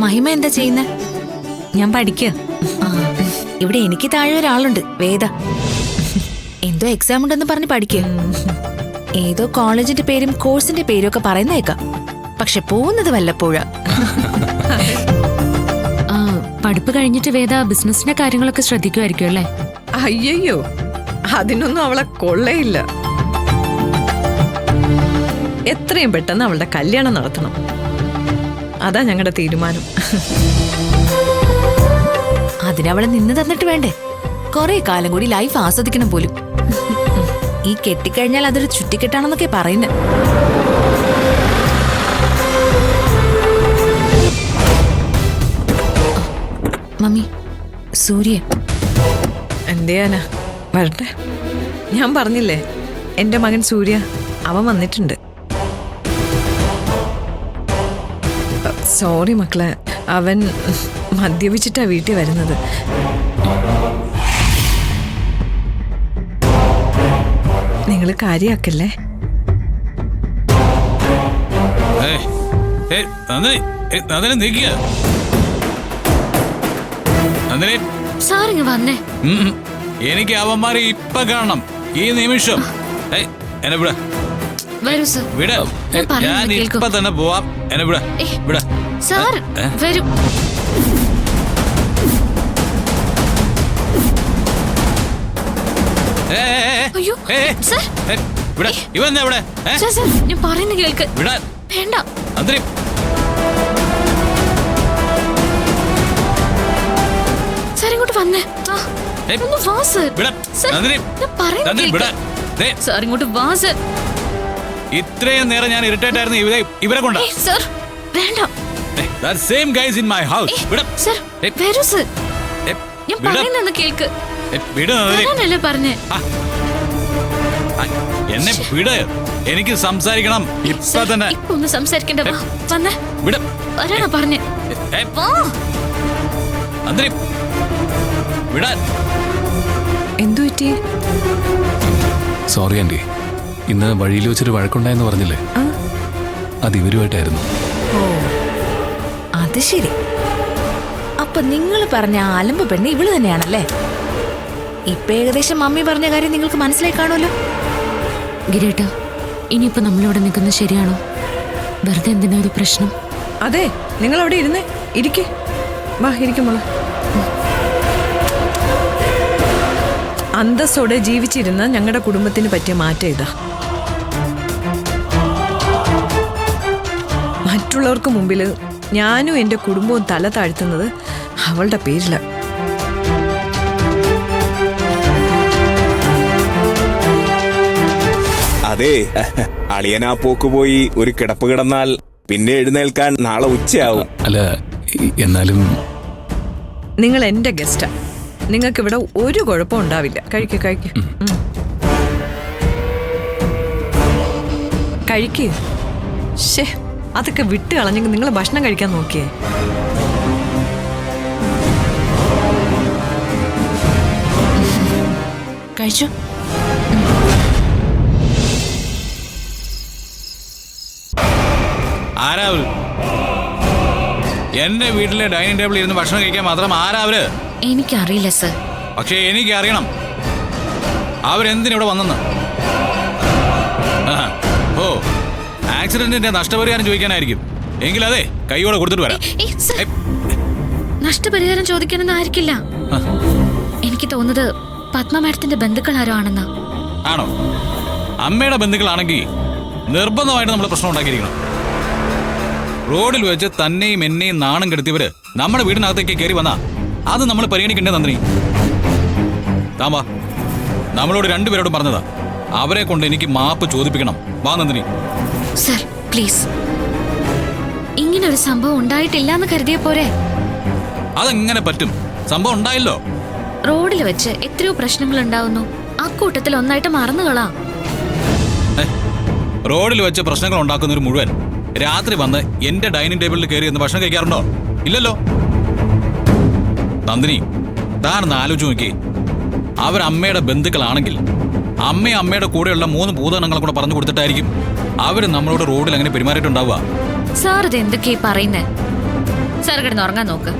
മഹിമ എന്താ ചെയ്യുന്നേ? ഞാൻ പഠിക്കുക. ഇവിടെ എനിക്ക് താഴെ ഒരാളുണ്ട്, വേദ. എന്തോ എക്സാം ഉണ്ടെന്ന് പറഞ്ഞ് പഠിക്കുക. ഏതോ കോളേജിന്റെ പേരും കോഴ്സിന്റെ പേരും ഒക്കെ പറയുന്നേക്കാം. പക്ഷെ പോകുന്നത് വല്ലപ്പോഴാ. പഠിപ്പ് കഴിഞ്ഞിട്ട് വേദ ബിസിനസിന്റെ കാര്യങ്ങളൊക്കെ ശ്രദ്ധിക്കുമായിരിക്കും അല്ലേ? അയ്യോ, അതിനൊന്നും അവളെ കൊള്ളയില്ല. എത്രയും പെട്ടെന്ന് അവളുടെ കല്യാണം നടത്തണം. അതാ ഞങ്ങളുടെ തീരുമാനം. അതിനവളെ നിന്ന് തന്നിട്ട് വേണ്ടേ? കുറെ കാലം കൂടി ലൈഫ് ആസ്വദിക്കണം പോലും. ഈ കെട്ടിക്കഴിഞ്ഞാൽ അതൊരു ചുറ്റിക്കെട്ടാണെന്നൊക്കെ പറയുന്നത്. മമ്മി, സൂര്യ എന്ത് ചെയ്യാനാ, വരട്ടെ. ഞാൻ പറഞ്ഞില്ലേ, എന്റെ മകൻ സൂര്യ, അവൻ വന്നിട്ടുണ്ട്. സോറി മക്കളെ, അവൻ മദ്യപിച്ചിട്ടാ വീട്ടിൽ വരുന്നത്. നിങ്ങൾ കാര്യാക്കല്ലേ. സാറിങ് വന്നേ. എനിക്ക് അവന്മാരെ ഇപ്പൊ കാണണം, ഈ നിമിഷം. എന്നെ വിട, വരൂ സർ. വിട, ഞാൻ ഇപ്പൊ തന്നെ പോവാം. എന്നെ വിട, വിട. സാർ വരൂ. അയ്യോ സർ, ഇവൻ എവിടെ? ഞാൻ പറയുന്ന കേൾക്ക്. വേണ്ട അന്തരി. സാർ ഇങ്ങോട്ട് വന്നേ. ഒന്ന് വാ സർ. സാർ ഇങ്ങോട്ട് വാ സർ. ഇത്രയും നേരം ഞാൻ ഇറിറ്റേറ്റ് ആയിരുന്നു ഇവരെ കൊണ്ട്. സർ വേണ്ട. That same guys in my house. Sir വരൂ സർ. ഞാൻ പറയുന്ന കേൾക്ക്. ഞാനല്ലേ പറഞ്ഞേ. എന്നെ വിട്, എനിക്ക് സംസാരിക്കണം ഇപ്പൊ തന്നെ. ഇപ്പൊ ഒന്ന് സംസാരിക്കണ്ട. വന്നേ, വരാനാ പറഞ്ഞേ. അന്തരി വിടാൻ. എന്തു പറ്റി? സോറി ആന്റി, ഇന്ന് വഴിയിൽ വെച്ചൊരു വഴക്കുണ്ടായെന്ന് പറഞ്ഞില്ലേ, അത് ഇവരുമായിട്ടായിരുന്നു. ഓ, അത് ശരി. അപ്പൊ നിങ്ങൾ പറഞ്ഞ ആ അലമ്പ് പെണ്ണ് ഇവള് തന്നെയാണല്ലേ? ഇപ്പൊ ഏകദേശം മമ്മി പറഞ്ഞ കാര്യം നിങ്ങൾക്ക് മനസ്സിലായി കാണുമല്ലോ. ഗിരേട്ട, ഇനിയിപ്പോ നമ്മളിവിടെ നിൽക്കുന്നത് ശരിയാണോ? വെറുതെ എന്തിനാ ഒരു പ്രശ്നം? അതെ, നിങ്ങൾ അവിടെ ഇരുന്നേ, ഇരിക്കേ. വാ, ഇരിക്കുമ്പോളെ. അന്തസ്സോടെ ജീവിച്ചിരുന്ന ഞങ്ങളുടെ കുടുംബത്തിന് പറ്റിയ മാറ്റം ഇതാ. മറ്റുള്ളവർക്ക് മുമ്പിൽ ഞാനും എൻ്റെ കുടുംബവും തല താഴ്ത്തുന്നത് അവളുടെ പേരിലാണ്. അതെ, അളിയനാ പോക്ക് പോയി ഒരു കിടപ്പ് കിടന്നാൽ പിന്നെ എഴുന്നേൽക്കാൻ നാളെ ഉച്ചയാവും. അല്ല, എന്നാലും നിങ്ങൾ എൻ്റെ ഗസ്റ്റാ. നിങ്ങൾക്ക് ഇവിടെ ഒരു കുഴപ്പം ഉണ്ടാവില്ല. കഴിക്ക് കഴിക്ക് കഴിക്ക്. ശേ, അതൊക്കെ വിട്ട് കളഞ്ഞെങ്കിൽ നിങ്ങൾ ഭക്ഷണം കഴിക്കാൻ നോക്കിയേ. കഴിച്ചു. ആരാവര്? എന്റെ വീട്ടിലെ ഡൈനിങ് ടേബിളിൽ ഇരുന്ന് ഭക്ഷണം കഴിക്കാൻ മാത്രം ആരാവര്? എനിക്കറിയില്ല സർ. പക്ഷേ എനിക്ക് അറിയണം അവരെന്തിനിവിടെ വന്നെന്ന്. ഓ, ആക്സിഡന്റിന്റെ നഷ്ടപരിഹാരം ചോദിക്കാനായിരിക്കും. എങ്കിലതെ കൈയോടെ കൊടുത്തിട്ട് വരാം. നഷ്ടപരിഹാരം ചോദിക്കാനൊന്നും ആയിരിക്കില്ല. എനിക്ക് തോന്നുന്നത് പത്മ മാഡത്തിന്റെ ബന്ധുക്കൾ ആരോ ആണെന്നാ. ആണോ? അമ്മയുടെ ബന്ധുക്കളാണെങ്കിൽ നിർബന്ധമായിട്ട് നമ്മൾ പ്രശ്നം ഉണ്ടാക്കിയിരിക്കണം. റോഡിൽ വെച്ച് തന്നെയും എന്നെയും നാണം കെടുത്തിയവര് നമ്മുടെ വീടിനകത്തേക്ക് കയറി വന്നാ അത് നമ്മൾ പരിഗണിക്കേണ്ടത്. നന്ദിനി, താമ്പാ, നമ്മളോട് രണ്ടുപേരോടും പറഞ്ഞതാ, അവരെ കൊണ്ട് എനിക്ക് മാപ്പ് ചോദിപ്പിക്കണം. വാ നന്ദിനി. സർ പ്ലീസ്, ഇങ്ങനെ ഒരു സംഭവം ഉണ്ടായിട്ടില്ല എന്ന് കരുതിയ പോരെ? അതെങ്ങനെ പറ്റും? സംഭവം ഉണ്ടായല്ലോ. റോഡിൽ വെച്ച് എത്രയോ പ്രശ്നങ്ങൾ ഉണ്ടാവുന്നു, അക്കൂട്ടത്തിൽ ഒന്നായിട്ട് മറന്നുകളാ. റോഡിൽ വെച്ച് പ്രശ്നങ്ങൾ ഉണ്ടാക്കുന്നവർ മുഴുവൻ രാത്രി വന്ന് എന്റെ ഡൈനിങ് ടേബിളിൽ കയറി എന്ന് ഭക്ഷണം കഴിക്കാറുണ്ടോ? ഇല്ലല്ലോ. നന്ദിനി, താനൊന്ന് ആലോചിച്ച് നോക്കി. അവരമ്മയുടെ ബന്ധുക്കളാണെങ്കിൽ അമ്മയുടെ കൂടെയുള്ള 3 ഭൂതഗണങ്ങളെ കൂടെ പറഞ്ഞു കൊടുത്തിട്ടായിരിക്കും അവര് നമ്മളോട് റോഡിൽ അങ്ങനെ പെരുമാറിയിട്ടുണ്ടാവുക. സാർ ഇത് എന്തൊക്കെയാ പറയുന്നേ? സാർ കിടന്ന് ഉറങ്ങാൻ നോക്ക്.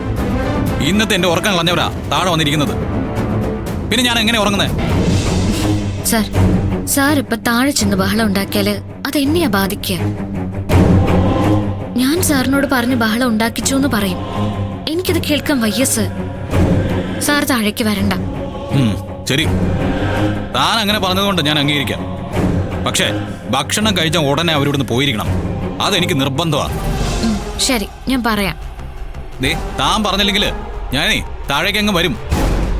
ഇന്നത്തെ എന്റെ ഉറക്കം കളഞ്ഞവരാ താഴെ വന്നിരിക്കുന്നത്. പിന്നെ ഞാൻ എങ്ങനെ ഉറങ്ങുന്നേ? സാർ ഇപ്പൊ താഴെ ചെന്ന് ബഹളം ഉണ്ടാക്കിയാല് അതെന്നെയാ ബാധിക്കുക. ഞാൻ സാറിനോട് പറഞ്ഞ് ബഹളം ഉണ്ടാക്കിച്ചു എന്ന് പറയും. എനിക്കത് കേൾക്കാൻ വയ്യ സർ. സാർ താഴേക്ക് വരണ്ട. ശരി, താൻ അങ്ങനെ പറഞ്ഞതുകൊണ്ട് ഞാൻ അംഗീകരിക്കാം. പക്ഷേ ഭക്ഷണം കഴിച്ച ഉടനെ അവരിവിടുന്ന് പോയിരിക്കണം. അതെനിക്ക് നിർബന്ധമാണ്. ശരി, ഞാൻ പറയാം. താൻ പറഞ്ഞില്ലെങ്കിൽ ഞാനേ താഴേക്ക് അങ്ങ് വരും.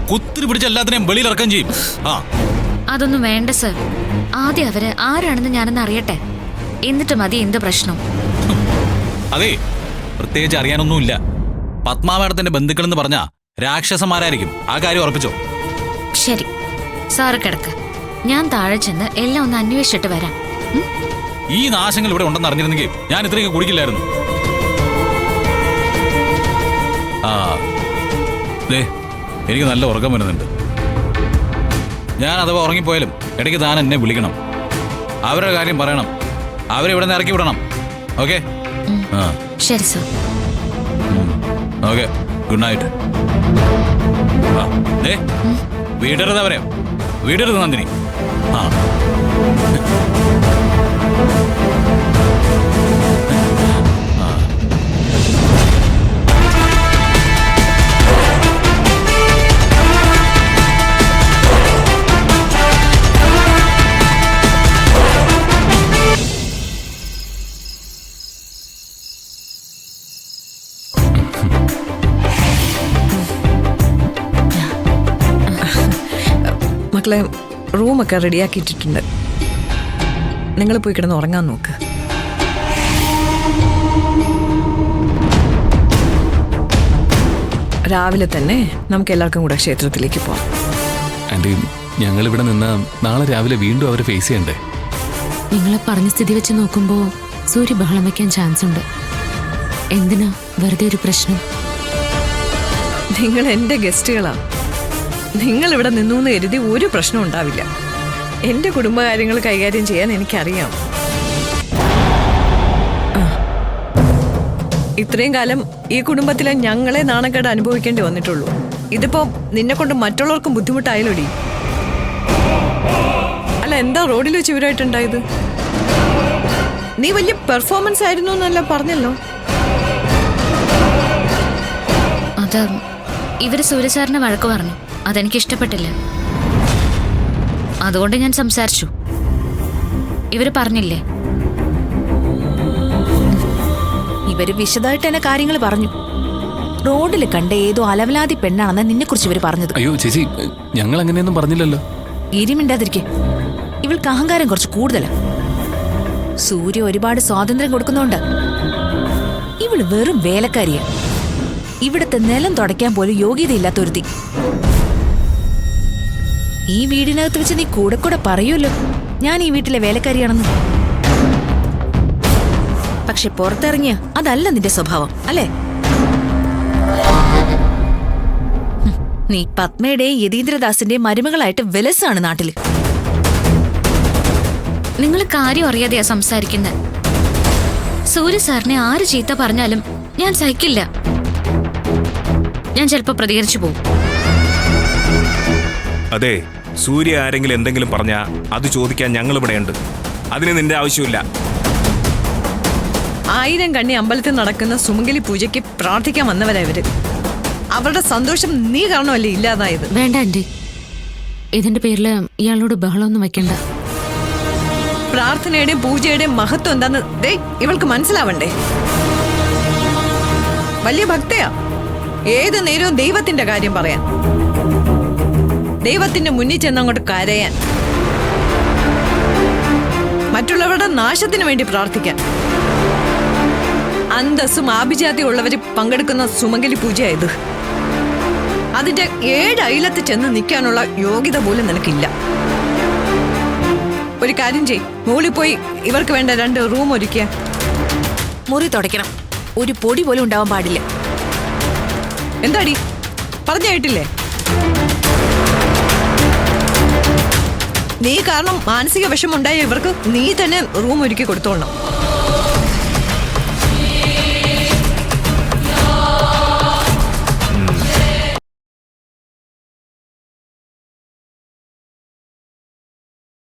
കുത്തിരി പിടിച്ച എല്ലാത്തിനെയും വെളിയിൽ ഇറക്കം ചെയ്യും. അതൊന്നും വേണ്ട സർ. ആദ്യം അവര് ആരാണെന്ന് ഞാനൊന്ന് അറിയട്ടെ, എന്നിട്ട് മതി എന്ത് പ്രശ്നം. അതെ, പ്രത്യേകിച്ച് അറിയാനൊന്നുമില്ല. പത്മാവടത്തിന്റെ ബന്ധുക്കൾ എന്ന് പറഞ്ഞാ രാക്ഷസന്മാരായിരിക്കും. ആ കാര്യം ഉറപ്പിച്ചോ? ശരി, സാറ് കിടക്ക്. ഞാൻ താഴെ ചെന്ന് എല്ലാം ഒന്ന് അന്വേഷിച്ചിട്ട് വരാം. ഈ നാശങ്ങൾ ഇവിടെ ഉണ്ടെന്ന് അറിഞ്ഞിരുന്നെങ്കിൽ ഞാൻ ഇത്രയൊക്കെ കുടിക്കില്ലായിരുന്നു. എനിക്ക് നല്ല ഉറക്കം വരുന്നുണ്ട്. ഞാൻ അഥവാ ഉറങ്ങിപ്പോയാലും ഇടയ്ക്ക് താൻ എന്നെ വിളിക്കണം. അവരുടെ കാര്യം പറയണം. അവരെ ഇവിടെ നിന്ന് ഇറക്കി വിടണം. ഓക്കെ? ശരി സർ. Okay, good night. വീടരുത് അവരെ, വീടരുത് നന്ദിനി. മക്കളെ, റൂമൊക്കെ റെഡിയാക്കിയിട്ടിട്ടുണ്ട്. നിങ്ങൾ പോയി കിടന്ന് ഉറങ്ങാൻ നോക്ക്. രാവിലെ തന്നെ നമുക്ക് എല്ലാവർക്കും കൂടെ ക്ഷേത്രത്തിലേക്ക് പോവാം. ആൻറ്റി, ഞങ്ങളിവിടെ നിന്ന് നാളെ രാവിലെ വീണ്ടും അവരെ ഫേസ് ചെയ്യണ്ടേ? നിങ്ങളെ പറഞ്ഞ സ്ഥിതി വെച്ച് നോക്കുമ്പോ സൂര്യ ബഹളം വയ്ക്കാൻ ചാൻസ് ഉണ്ട്. എന്തിനാ വെറുതെ ഒരു പ്രശ്നം? നിങ്ങൾ എൻ്റെ ഗസ്റ്റുകളാ. നിങ്ങൾ ഇവിടെ നിന്നു എന്ന് കരുതി ഒരു പ്രശ്നം ഉണ്ടാവില്ല. എൻ്റെ കുടുംബകാര്യങ്ങൾ കൈകാര്യം ചെയ്യാൻ എനിക്കറിയാം. ഇത്രയും കാലം ഈ കുടുംബത്തിലെ ഞങ്ങളെ നാണക്കേട് അനുഭവിക്കേണ്ടി വന്നിട്ടുള്ളൂ. ഇതിപ്പോ നിന്നെ കൊണ്ട് മറ്റുള്ളവർക്കും ബുദ്ധിമുട്ടായാലോടി. അല്ല, എന്താ റോഡിൽ വെച്ച് ഇവരായിട്ടുണ്ടായത്? നീ വലിയ പെർഫോമൻസ് ആയിരുന്നു എന്നല്ല പറഞ്ഞല്ലോ. അത് ഇവര് സൂര്യസാറിനെ വഴക്ക് പറഞ്ഞു. അതെനിക്ക് ഇഷ്ടപ്പെട്ടില്ല. അതുകൊണ്ട് ഞാൻ സംസാരിച്ചു. ഇവര് പറഞ്ഞില്ലേ? ഇവര് വിശദമായിട്ട് തന്നെ കാര്യങ്ങൾ പറഞ്ഞു. റോഡിൽ കണ്ട ഏതോ അലവലാതി പെണ്ണാണെന്ന് നിന്നെ കുറിച്ച് ഇവര് പറഞ്ഞത്. അയ്യോ ചേച്ചി, ഞങ്ങൾ അങ്ങനെയൊന്നും പറഞ്ഞില്ലല്ലോ. ഇരിമിണ്ടാതിരിക്കെ. ഇവൾക്ക് അഹങ്കാരം കുറച്ച് കൂടുതലാ. സൂര്യ ഒരുപാട് സ്വാതന്ത്ര്യം കൊടുക്കുന്നോണ്ട് ഇവള് വെറും വേലക്കാരിയാ. ഇവിടുത്തെ നിലം തുടയ്ക്കാൻ പോലും യോഗ്യതയില്ലാത്തൊരുത്തി. ഈ വീടിനകത്ത് വെച്ച് നീ കൂടെ കൂടെ പറയുമല്ലോ ഞാൻ ഈ വീട്ടിലെ വേലക്കാരിയാണെന്ന്. പക്ഷെ പുറത്തിറങ്ങിയ അതല്ല നിന്റെ സ്വഭാവം, അല്ലേ? നീ പത്മയുടെയും യതീന്ദ്രദാസിന്റെയും മരുമകളായിട്ട് വിലസാണ് നാട്ടില്. നിങ്ങൾ കാര്യം അറിയാതെയാ സംസാരിക്കുന്നത്. സൂര്യ സാറിനെ ആര് ചീത്ത പറഞ്ഞാലും ഞാൻ സഹിക്കില്ല. ഞാൻ ചിലപ്പോ പ്രതികരിച്ചു പോകും. അതെ, സൂര്യ ആരെങ്കിലും എന്തെങ്കിലും പറഞ്ഞാ അത് ചോദിക്കാൻ ഞങ്ങൾ ഇവിടെയുണ്ട്. അതിന് നിന്റെ ആവശ്യമില്ല. 1000 കണ്ണി അമ്പലത്തിൽ നടക്കുന്ന സുമംഗലി പൂജയ്ക്ക് പ്രാർത്ഥിക്കാൻ വന്നവരാ ഇവര്. അവരുടെ സന്തോഷം നീ കാരണമല്ലേ ഇല്ലാതായത്? വേണ്ട ആന്റി, ഇതിന്റെ പേരില് ഇയാളോട് ബഹളമൊന്നും വെക്കണ്ട. പ്രാർത്ഥനയുടെയും പൂജയുടെയും മഹത്വം എന്താന്ന് ഇവൾക്ക് മനസ്സിലാവണ്ടേ? വലിയ ഭക്തയാ. ഏത് നേരവും ദൈവത്തിന്റെ കാര്യം പറയാൻ, ദൈവത്തിന്റെ മുന്നിൽ ചെന്ന് അങ്ങോട്ട് കരയാൻ, മറ്റുള്ളവരുടെ നാശത്തിന് വേണ്ടി പ്രാർത്ഥിക്കാൻ. അന്തസ്സും ആഭിജാതി ഉള്ളവര് പങ്കെടുക്കുന്ന സുമംഗലി പൂജയായത്. അതിന്റെ 7 അയലത്ത് ചെന്ന് നിൽക്കാനുള്ള യോഗ്യത പോലും നിനക്കില്ല. ഒരു കാര്യം ചെയ്, മുകളിൽ പോയി ഇവർക്ക് വേണ്ട 2 റൂം ഒരുക്കിയ. മുറി തുടയ്ക്കണം. ഒരു പൊടി പോലും ഉണ്ടാവാൻ പാടില്ല. എന്താടി പറഞ്ഞു കേട്ടില്ലേ? നീ കാരണം മാനസിക വിഷമുണ്ടായ ഇവർക്ക് നീ തന്നെ റൂം ഒരുക്കി കൊടുത്തോളണം.